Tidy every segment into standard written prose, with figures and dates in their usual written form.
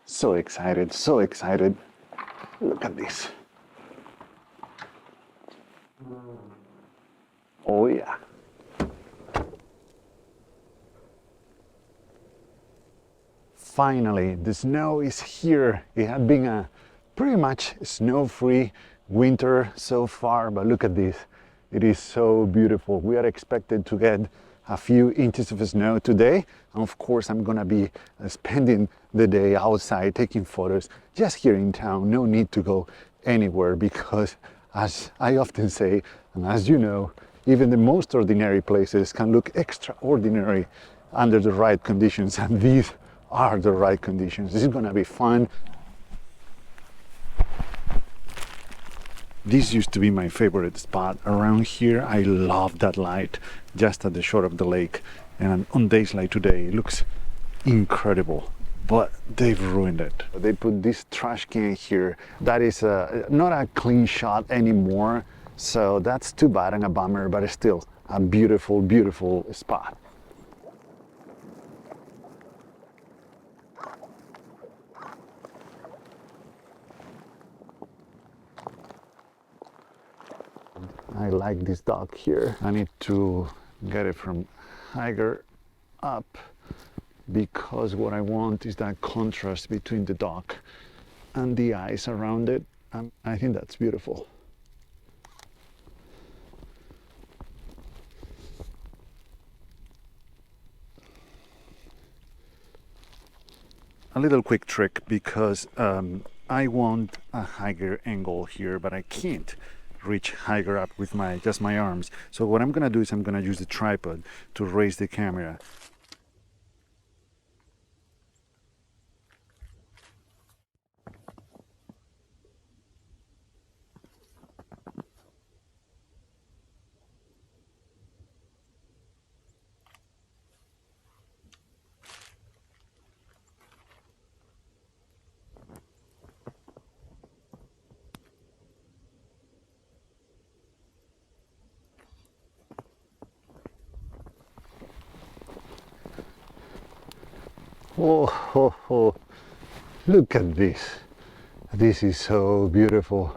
So excited, so excited. Look at this. Oh yeah. Finally, the snow is here. It had been a pretty much snow-free winter so far, but look at this. It is so beautiful. We are expected to get a few inches of snow today. And of course, I'm gonna be spending the day outside taking photos just here in town. No need to go anywhere because, as I often say, and as you know, even the most ordinary places can look extraordinary under the right conditions, and these are the right conditions. This is gonna be fun. This used to be my favorite spot around here. I love that light just at the shore of the lake, and on days like today it looks incredible, but they've ruined it. They put this trash can here that is not a clean shot anymore, so that's too bad and a bummer, but it's still a beautiful, beautiful spot. I like this dock here. I need to get it from higher up because what I want is that contrast between the dock and the ice around it. I think that's beautiful. A little quick trick because I want a higher angle here, but I can't reach higher up with just my arms. So what I'm gonna do is I'm gonna use the tripod to raise the camera. Oh, ho, ho. Look at this. This is so beautiful.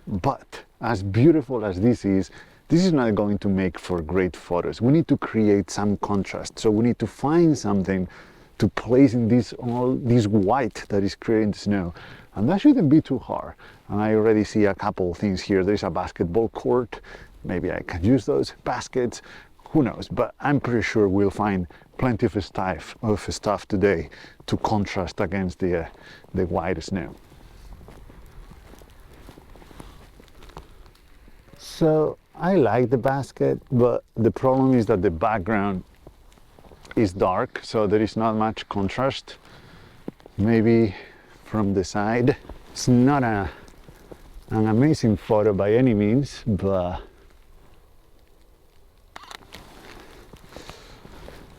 But as beautiful as this is not going to make for great photos. We need to create some contrast. So we need to find something to place in all this white that is creating the snow. And that shouldn't be too hard. And I already see a couple of things here. There's a basketball court. Maybe I can use those baskets. Who knows? But I'm pretty sure we'll find plenty of stuff today to contrast against the white snow. So I like the basket, but the problem is that the background is dark, so there is not much contrast. Maybe from the side. It's not an amazing photo by any means, but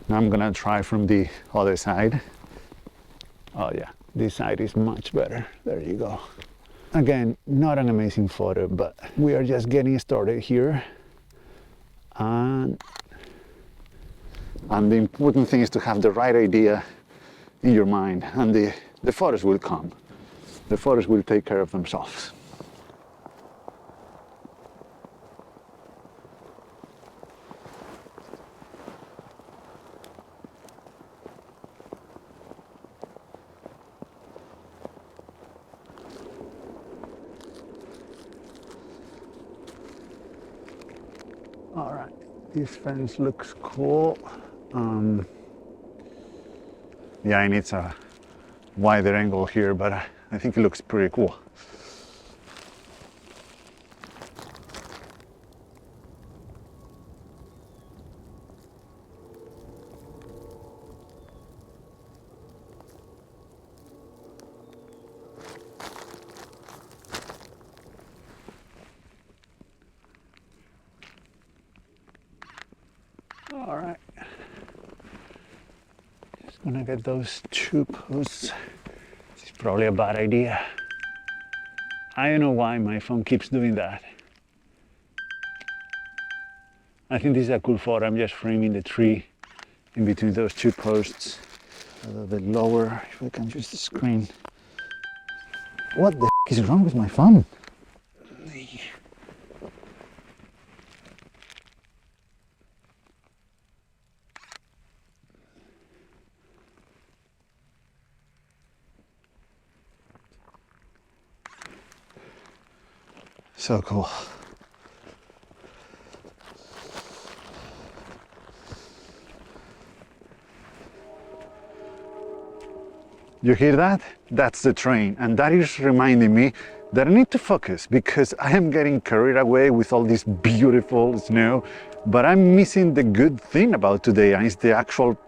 now I'm gonna try from the other side. Oh yeah, this side is much better. There you go. Again, not an amazing photo, but we are just getting started here. And the important thing is to have the right idea in your mind, and the photos will come. The photos will take care of themselves. All right, this fence looks cool. Yeah, it needs a wider angle here, but I think it looks pretty cool. All right, just gonna get those 2 posts. It's probably a bad idea. I don't know why my phone keeps doing that. I think this is a cool photo. I'm just framing the tree in between those 2 posts. A little bit lower, if we can use the screen. What the f is wrong with my phone? So cool. You hear that? That's the train, and that is reminding me that I need to focus because I am getting carried away with all this beautiful snow, but I'm missing the good thing about today, and it's the actual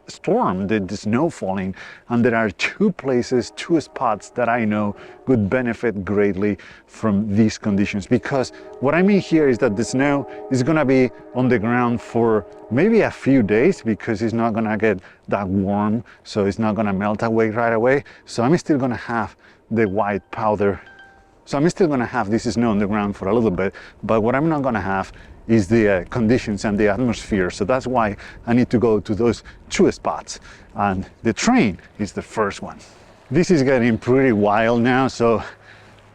storm, the snow falling. And there are two places, two spots that I know would benefit greatly from these conditions, because what I mean here is that the snow is gonna be on the ground for maybe a few days because it's not gonna get that warm, so it's not gonna melt away right away. So I'm still gonna have the white powder. So I'm still gonna have this snow on the ground for a little bit, but what I'm not gonna have is the conditions and the atmosphere. So that's why I need to go to those two spots, and the train is the first one. This is getting pretty wild now, so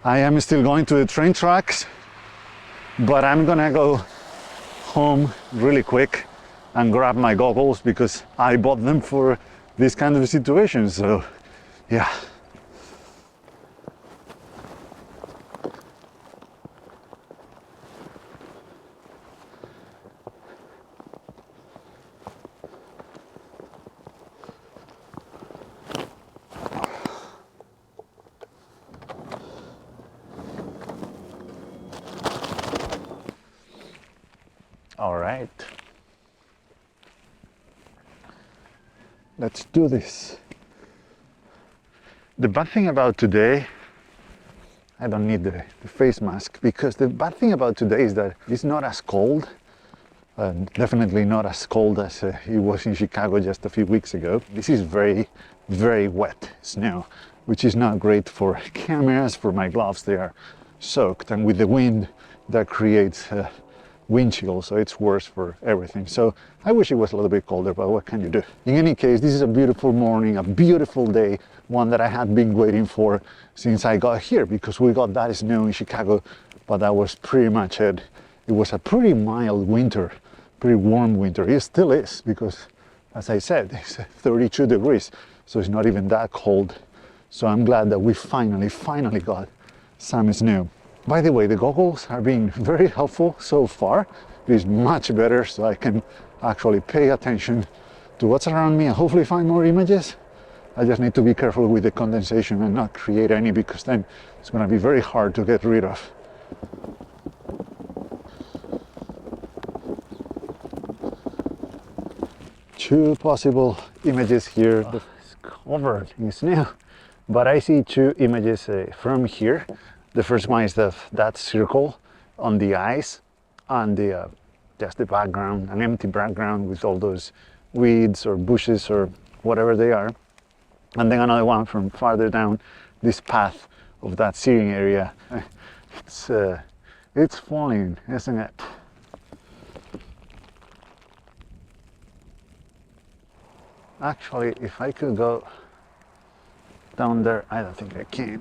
I am still going to the train tracks, but I'm gonna go home really quick and grab my goggles because I bought them for this kind of situation. So yeah. All right, let's do this. The bad thing about today, I don't need the face mask, because the bad thing about today is that it's not as cold, and definitely not as cold as it was in Chicago just a few weeks ago. This is very, very wet snow, which is not great for cameras, for my gloves. They are soaked, and with the wind that creates wind chill, so it's worse for everything. So I wish it was a little bit colder, but what can you do? In any case, this is a beautiful morning, a beautiful day, one that I had been waiting for since I got here, because we got that snow in Chicago, but that was pretty much it. It was a pretty mild winter, pretty warm winter. It still is, because as I said, it's 32 degrees, so it's not even that cold. So I'm glad that we finally got some snow. By the way, the goggles are being very helpful so far. It is much better, so I can actually pay attention to what's around me and hopefully find more images. I just need to be careful with the condensation and not create any, because then it's going to be very hard to get rid of. Two possible images here. It's covered in snow, but I see two images from here. The first one is that circle on the ice, and just the background, an empty background with all those weeds or bushes or whatever they are. And then another one from farther down this path of that searing area. It's falling, isn't it? Actually, if I could go down there, I don't think I can.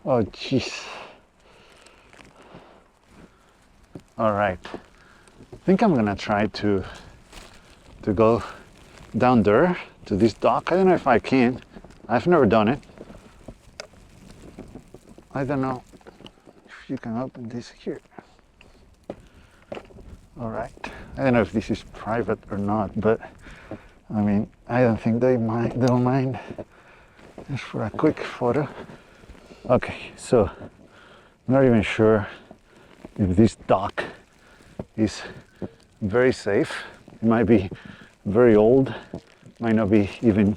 Oh jeez. All right, I think I'm gonna try to go down there to this dock. I don't know if I can. I've never done it. I don't know if you can open this here. All right, I don't know if this is private or not, but I mean, I don't think they'll mind. Just for a quick photo. Okay, so I'm not even sure if this dock is very safe. It might be very old, might not be even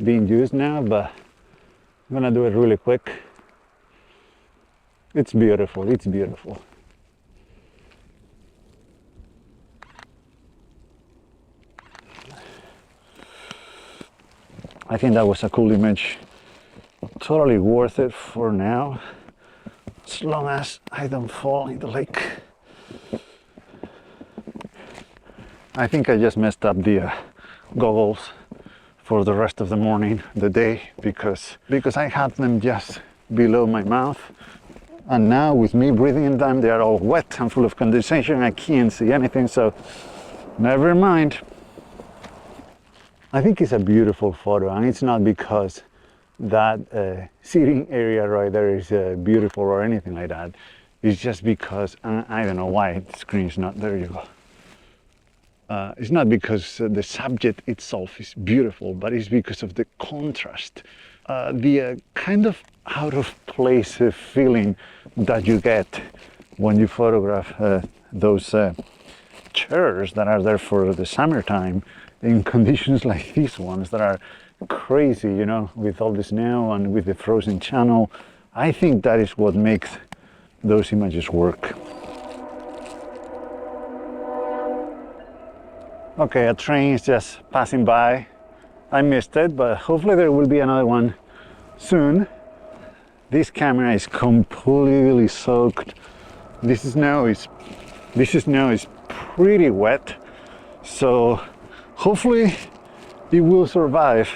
being used now, but I'm gonna do it really quick. It's beautiful, it's beautiful. I think that was a cool image. Totally worth it for now, as long as I don't fall in the lake. I think I just messed up the goggles for the rest of the morning, the day, because I had them just below my mouth. And now with me breathing in them, they are all wet and full of condensation. I can't see anything, so never mind. I think it's a beautiful photo, and it's not because that seating area right there is beautiful or anything like that. It's just because, I don't know why the screen is not, there you go. It's not because the subject itself is beautiful, but it's because of the contrast. The kind of out of place feeling that you get when you photograph those chairs that are there for the summertime in conditions like these ones that are crazy, you know, with all the snow and with the frozen channel. I think that is what makes those images work. Okay, a train is just passing by. I missed it, but hopefully there will be another one soon. This camera is completely soaked. This snow is pretty wet, so hopefully it will survive.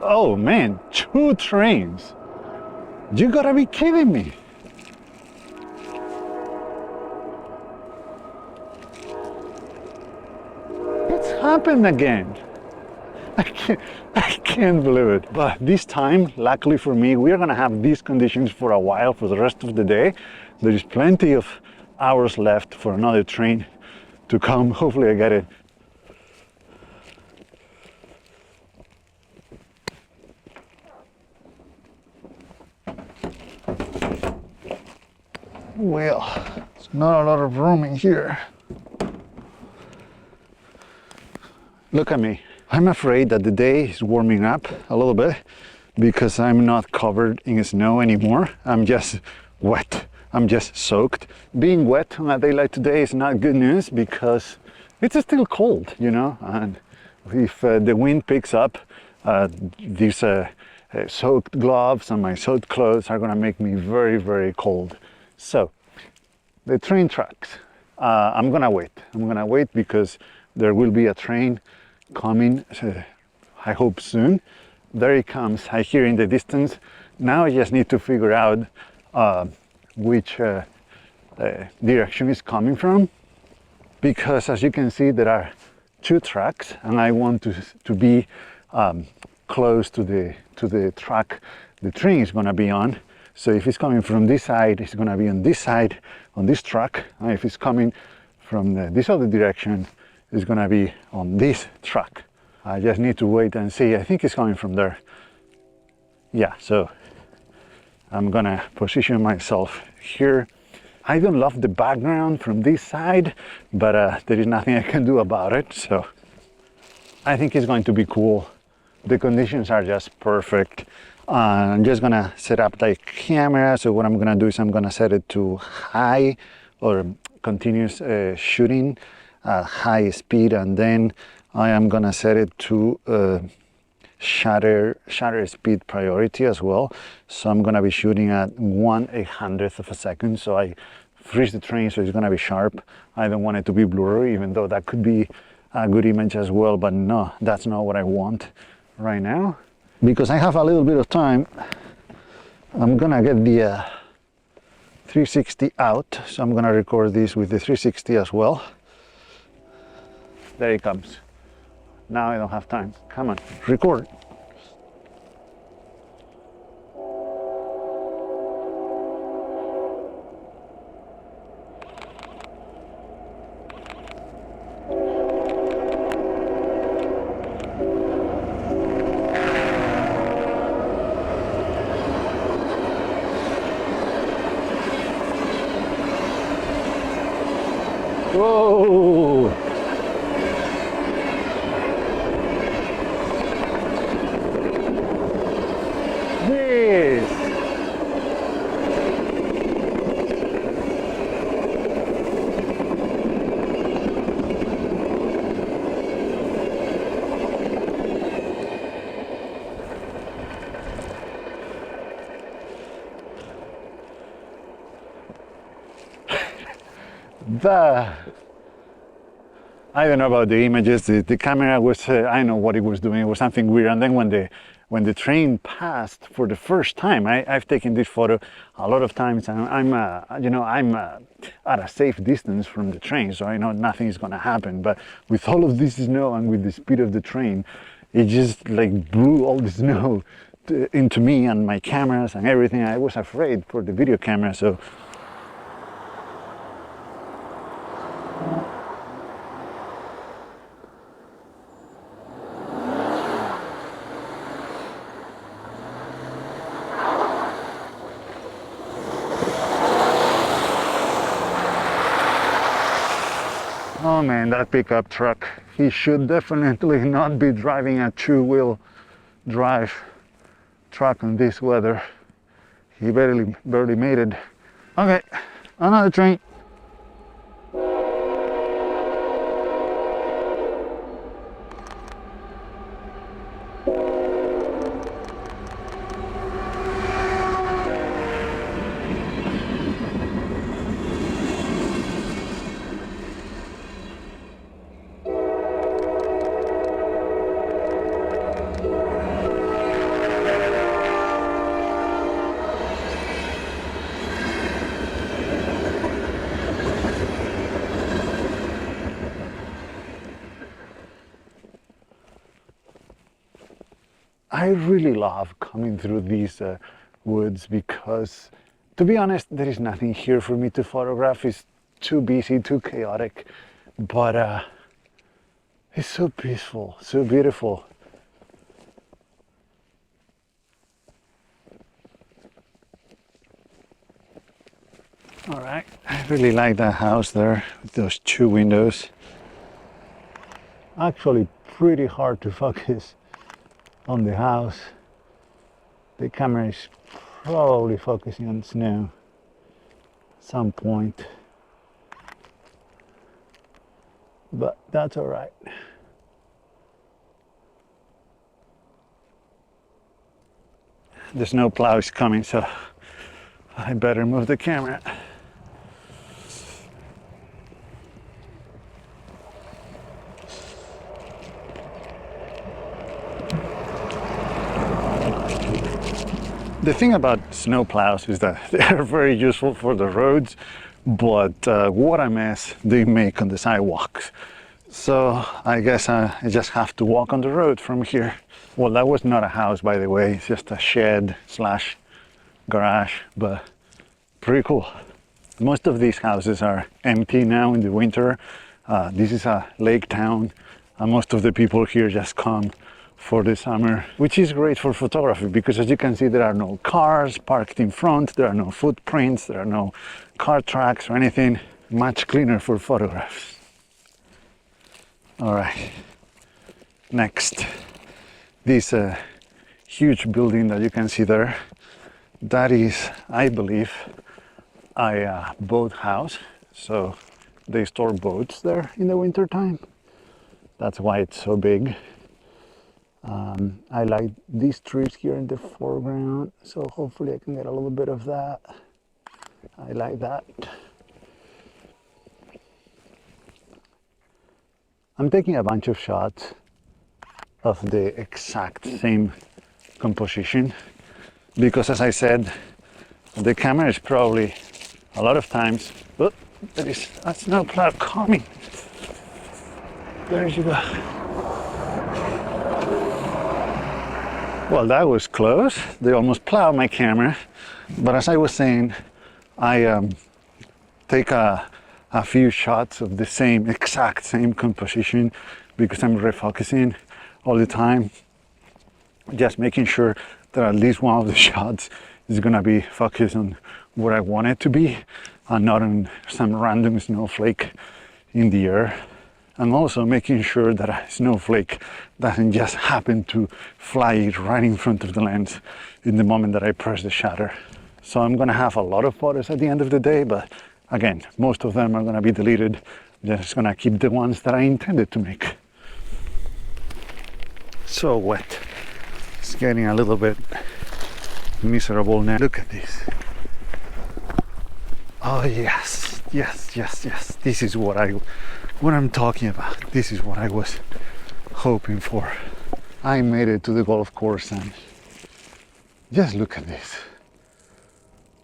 Oh man, 2 trains! You gotta be kidding me! It's happened again! I can't believe it. But this time, luckily for me, we are gonna have these conditions for a while, for the rest of the day. There is plenty of hours left for another train to come. Hopefully I get it. Well, there's not a lot of room in here. Look at me. I'm afraid that the day is warming up a little bit because I'm not covered in snow anymore. I'm just wet. I'm just soaked. Being wet on a day like today is not good news because it's still cold, you know, and if the wind picks up, these soaked gloves and my soaked clothes are gonna make me very, very cold. So, the train tracks. I'm gonna wait. I'm gonna wait because there will be a train coming, I hope soon. There it comes. I hear in the distance. Now I just need to figure out which direction is coming from, because as you can see there are 2 tracks and I want to be close to the track the train is going to be on. So if it's coming from this side, it's going to be on this side, on this track, and if it's coming from this other direction, it's going to be on this track. I just need to wait and see. I think it's coming from there. Yeah, so I'm gonna position myself here. I don't love the background from this side, but there is nothing I can do about it. So I think it's going to be cool. The conditions are just perfect. I'm just gonna set up the camera. So what I'm gonna do is I'm gonna set it to high or continuous shooting at high speed, and then I am gonna set it to shutter speed priority as well. So I'm gonna be shooting at 1/800th of a second. So I freeze the train, so it's gonna be sharp. I don't want it to be blurry, even though that could be a good image as well, but no, that's not what I want right now. Because I have a little bit of time, I'm gonna get the 360 out. So I'm gonna record this with the 360 as well. There it comes. Now I don't have time. Come on, record. Whoa! This! I don't know about the images. The camera was, I know what it was doing. It was something weird. And then when the train passed for the first time, I've taken this photo a lot of times. I'm at a safe distance from the train, so I know nothing is going to happen. But with all of this snow and with the speed of the train, it just like blew all the snow into me and my cameras and everything. I was afraid for the video camera, so. Oh man, that pickup truck. He should definitely not be driving a two-wheel drive truck on this weather. He barely made it. Okay, another train. I really love coming through these woods because, to be honest, there is nothing here for me to photograph. It's too busy, too chaotic, but it's so peaceful, so beautiful. All right, I really like that house there with those two windows. Actually, pretty hard to focus on the house. The camera is probably focusing on snow at some point, but that's all right. The snow plow is coming, so I better move the camera. The thing about snow plows is that they're very useful for the roads, but what a mess they make on the sidewalks. So I guess I just have to walk on the road from here. Well, that was not a house, by the way. It's just a shed slash garage, but pretty cool. Most of these houses are empty now in the winter. This is a lake town, and most of the people here just come for the summer, which is great for photography because, as you can see, there are no cars parked in front, there are no footprints, there are no car tracks or anything. Much cleaner for photographs. All right, next, this huge building that you can see there, that is, I believe, a boat house. So they store boats there in the winter time. That's why it's so big. I like these trees here in the foreground, so hopefully I can get a little bit of that. I like that. I'm taking a bunch of shots of the exact same composition because, as I said, the camera is probably a lot of times, oh, there is a snowplow coming. There you go. Well, that was close. They almost plowed my camera. But as I was saying, I take a few shots of the exact same composition because I'm refocusing all the time. Just making sure that at least one of the shots is gonna be focused on where I want it to be and not on some random snowflake in the air. And also making sure that a snowflake doesn't just happen to fly right in front of the lens in the moment that I press the shutter. So I'm gonna have a lot of photos at the end of the day, but again, most of them are gonna be deleted. I'm just gonna keep the ones that I intended to make. So wet. It's getting a little bit miserable now. Look at this. Oh yes, Yes, yes, yes. This is what I'm talking about. This is what I was hoping for. I made it to the golf course and just look at this.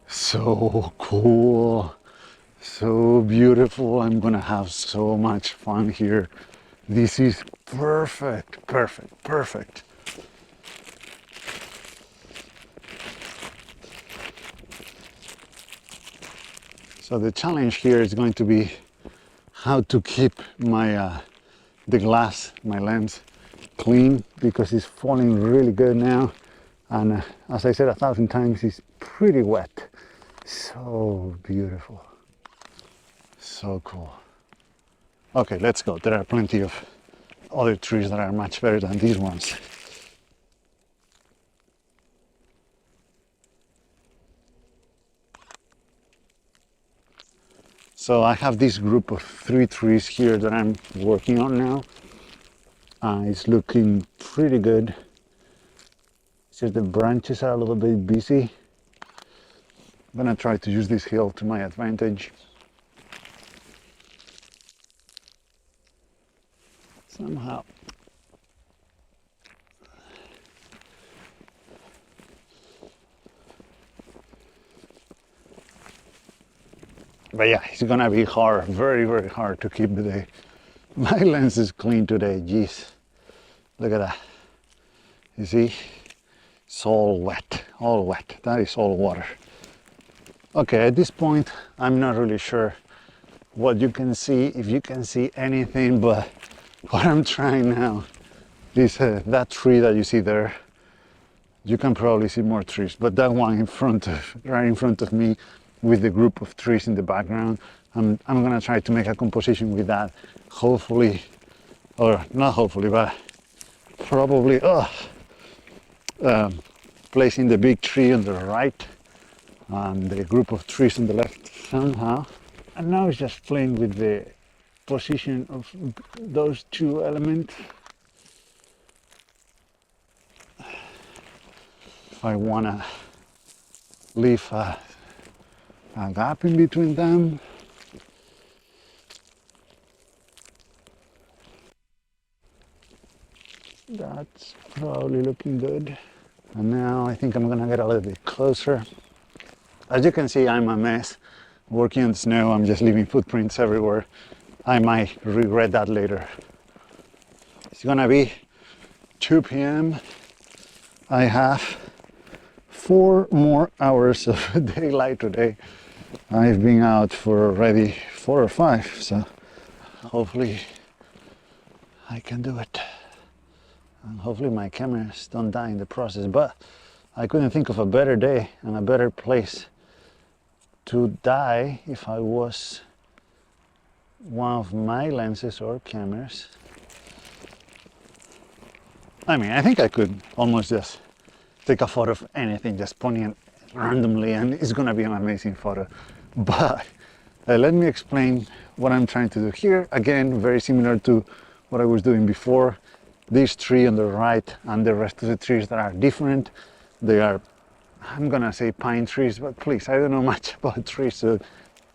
So cool. So beautiful. I'm gonna have so much fun here. This is perfect, perfect, perfect. So the challenge here is going to be how to keep my the glass, my lens, clean, because it's falling really good now. And as I said 1,000 times, it's pretty wet. So beautiful. So cool. Okay, let's go. There are plenty of other trees that are much better than these ones. So I have this group of 3 trees here that I'm working on now. It's looking pretty good. It's just the branches are a little bit busy. I'm gonna try to use this hill to my advantage. Somehow. But yeah, it's gonna be hard, very, very hard to keep my lenses clean today. Jeez, look at that. You see, it's all wet, all wet. That is all water. Okay, at this point, I'm not really sure what you can see, if you can see anything, but what I'm trying now is that tree that you see there. You can probably see more trees, but that one right in front of me, with the group of trees in the background, I'm gonna try to make a composition with that. Hopefully, or not hopefully, but probably, placing the big tree on the right and the group of trees on the left somehow. And now it's just playing with the position of those two elements. If I wanna leave a gap in between them. That's probably looking good. And now I think I'm gonna get a little bit closer. As you can see, I'm a mess. Working on snow, I'm just leaving footprints everywhere. I might regret that later. It's gonna be 2 p.m. I have 4 more hours of daylight today. I've been out for already 4 or 5, so hopefully I can do it. And hopefully my cameras don't die in the process, but I couldn't think of a better day and a better place to die if I was one of my lenses or cameras. I mean, I think I could almost just take a photo of anything, just pointing it randomly, and it's gonna be an amazing photo. But let me explain what I'm trying to do here. Again, very similar to what I was doing before. This tree on the right and the rest of the trees that are different. They are, I'm gonna say pine trees, but please, I don't know much about trees, so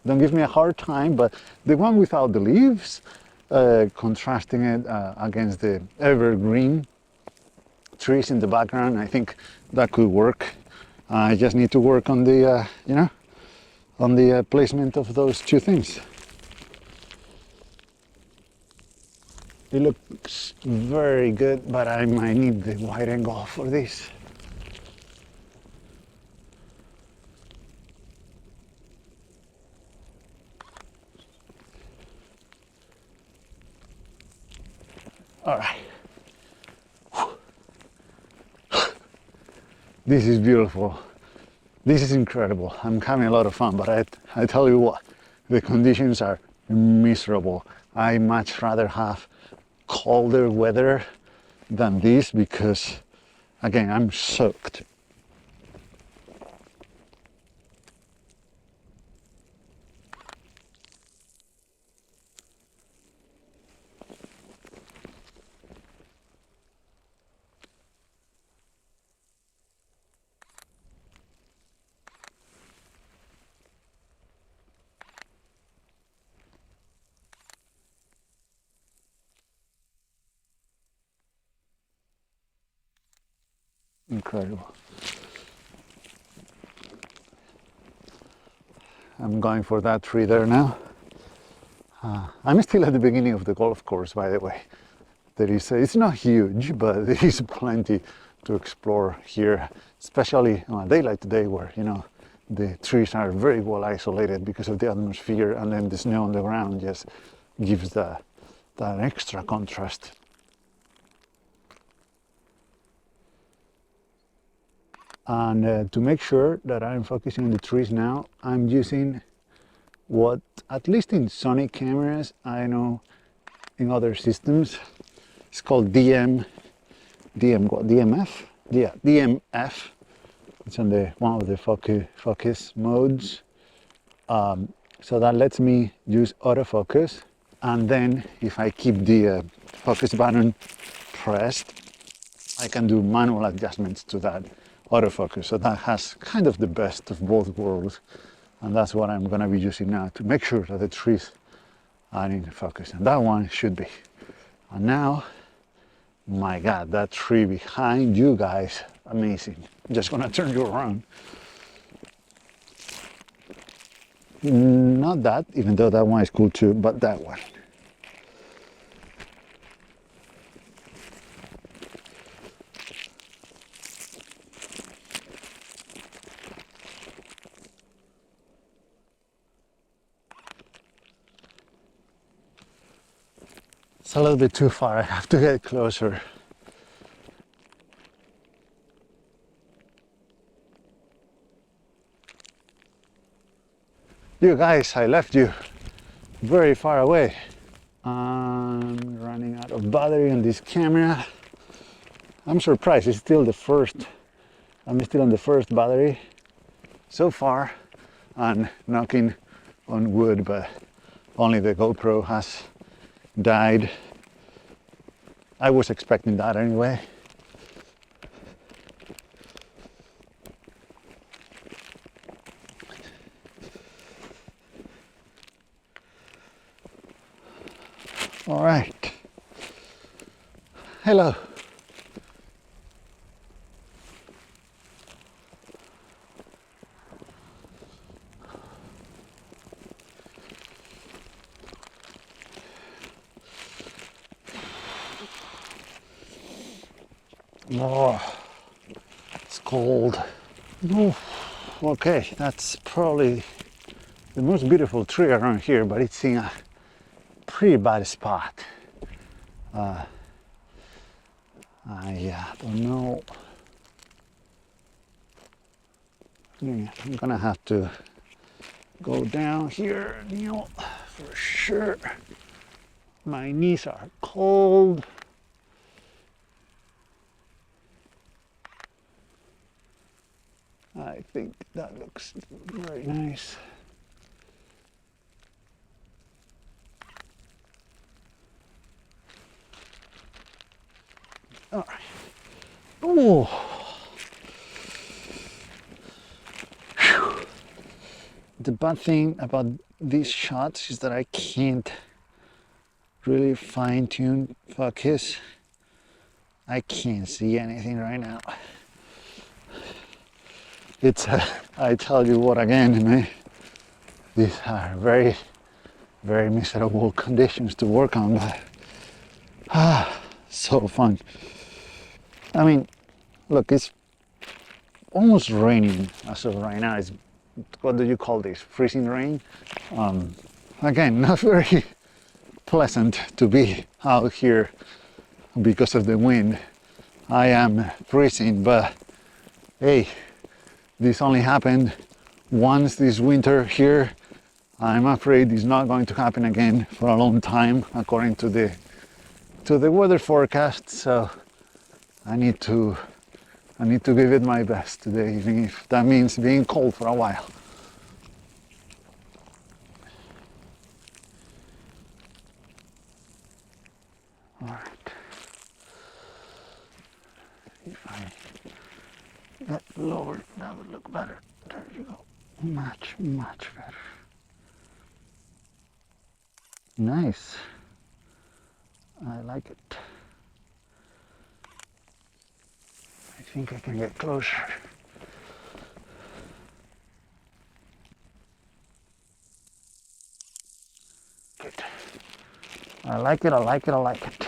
don't give me a hard time. But the one without the leaves, contrasting it against the evergreen trees in the background, I think that could work. I just need to work on the, on the placement of those two things. It looks very good, but I might need the wide angle for this. All right. This is beautiful. This is incredible. I'm having a lot of fun, but I tell you what, the conditions are miserable. I much rather have colder weather than this because, again, I'm soaked. Incredible. I'm going for that tree there now. I'm still at the beginning of the golf course, by the way. It's not huge, but there is plenty to explore here, especially on a day like today where, you know, the trees are very well isolated because of the atmosphere, and then the snow on the ground just gives that extra contrast. And to make sure that I'm focusing on the trees now, I'm using what, at least in Sony cameras, I know in other systems, it's called DMF? Yeah, DMF. It's on one of the focus modes. So that lets me use autofocus. And then if I keep the focus button pressed, I can do manual adjustments to that autofocus. So that has kind of the best of both worlds. And that's what I'm gonna be using now to make sure that the trees are in focus. And that one should be. And now, my God, that tree behind you guys, amazing. I'm just gonna turn you around. Not that, even though that one is cool too, but that one. It's a little bit too far, I have to get closer. You guys, I left you very far away. I'm running out of battery on this camera. I'm surprised, it's still the first. I'm still on the first battery so far, and knocking on wood, but only the GoPro has died. I was expecting that anyway. All right. Hello. Oh, it's cold. Oh, okay, that's probably the most beautiful tree around here, but it's in a pretty bad spot. I don't know. I'm gonna have to go down here, you know, for sure. My knees are cold. I think that looks very nice. All right. Oh. The bad thing about these shots is that I can't really fine-tune focus. I can't see anything right now. It's I tell you what again, man, these are very, very miserable conditions to work on, but so fun. I mean, look, it's almost raining as of right now. It's, what do you call this? Freezing rain. Again, not very pleasant to be out here because of the wind. I am freezing, but hey, this only happened once this winter here. I'm afraid it's not going to happen again for a long time, according to the weather forecast. So I need to give it my best today, even if that means being cold for a while. All right. If I get lower, that would look better. There you go. Much, much better. Nice. I like it. I think I can get closer. Good. I like it, I like it, I like it.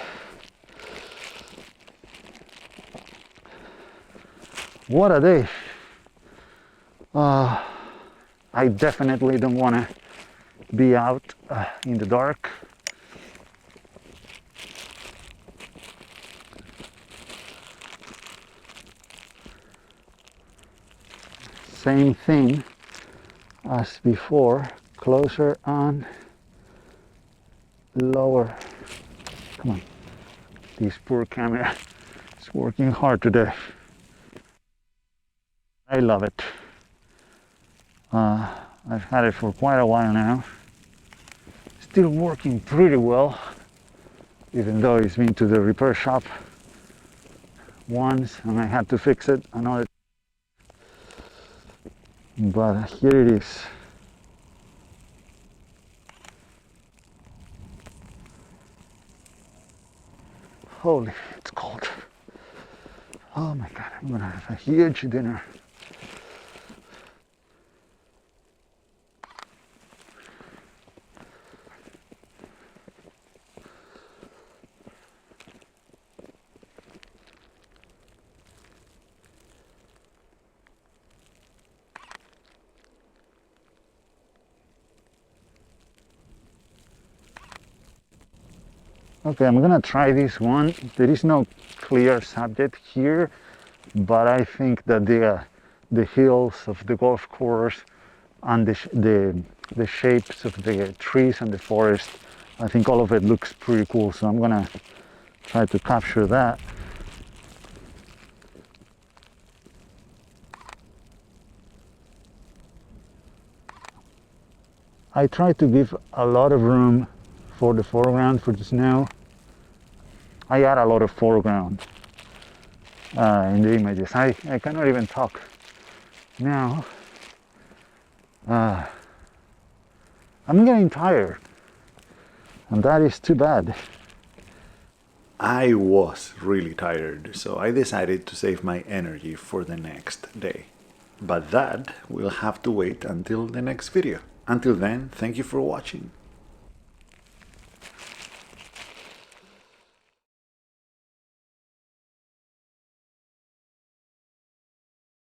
What a day. I definitely don't want to be out in the dark. Same thing as before, closer and lower. Come on, this poor camera is working hard today. I love it. I've had it for quite a while now. Still working pretty well, even though it's been to the repair shop once and I had to fix it another. But here it is. Holy, it's cold. Oh my God, I'm gonna have a huge dinner. Okay, I'm gonna try this one. There is no clear subject here, but I think that the hills of the golf course and the shapes of the trees and the forest, I think all of it looks pretty cool. So I'm gonna try to capture that. I try to give a lot of room for the foreground, for the snow. I add a lot of foreground in the images. I cannot even talk now. I'm getting tired, and that is too bad. I was really tired, so I decided to save my energy for the next day. But that will have to wait until the next video. Until then, thank you for watching.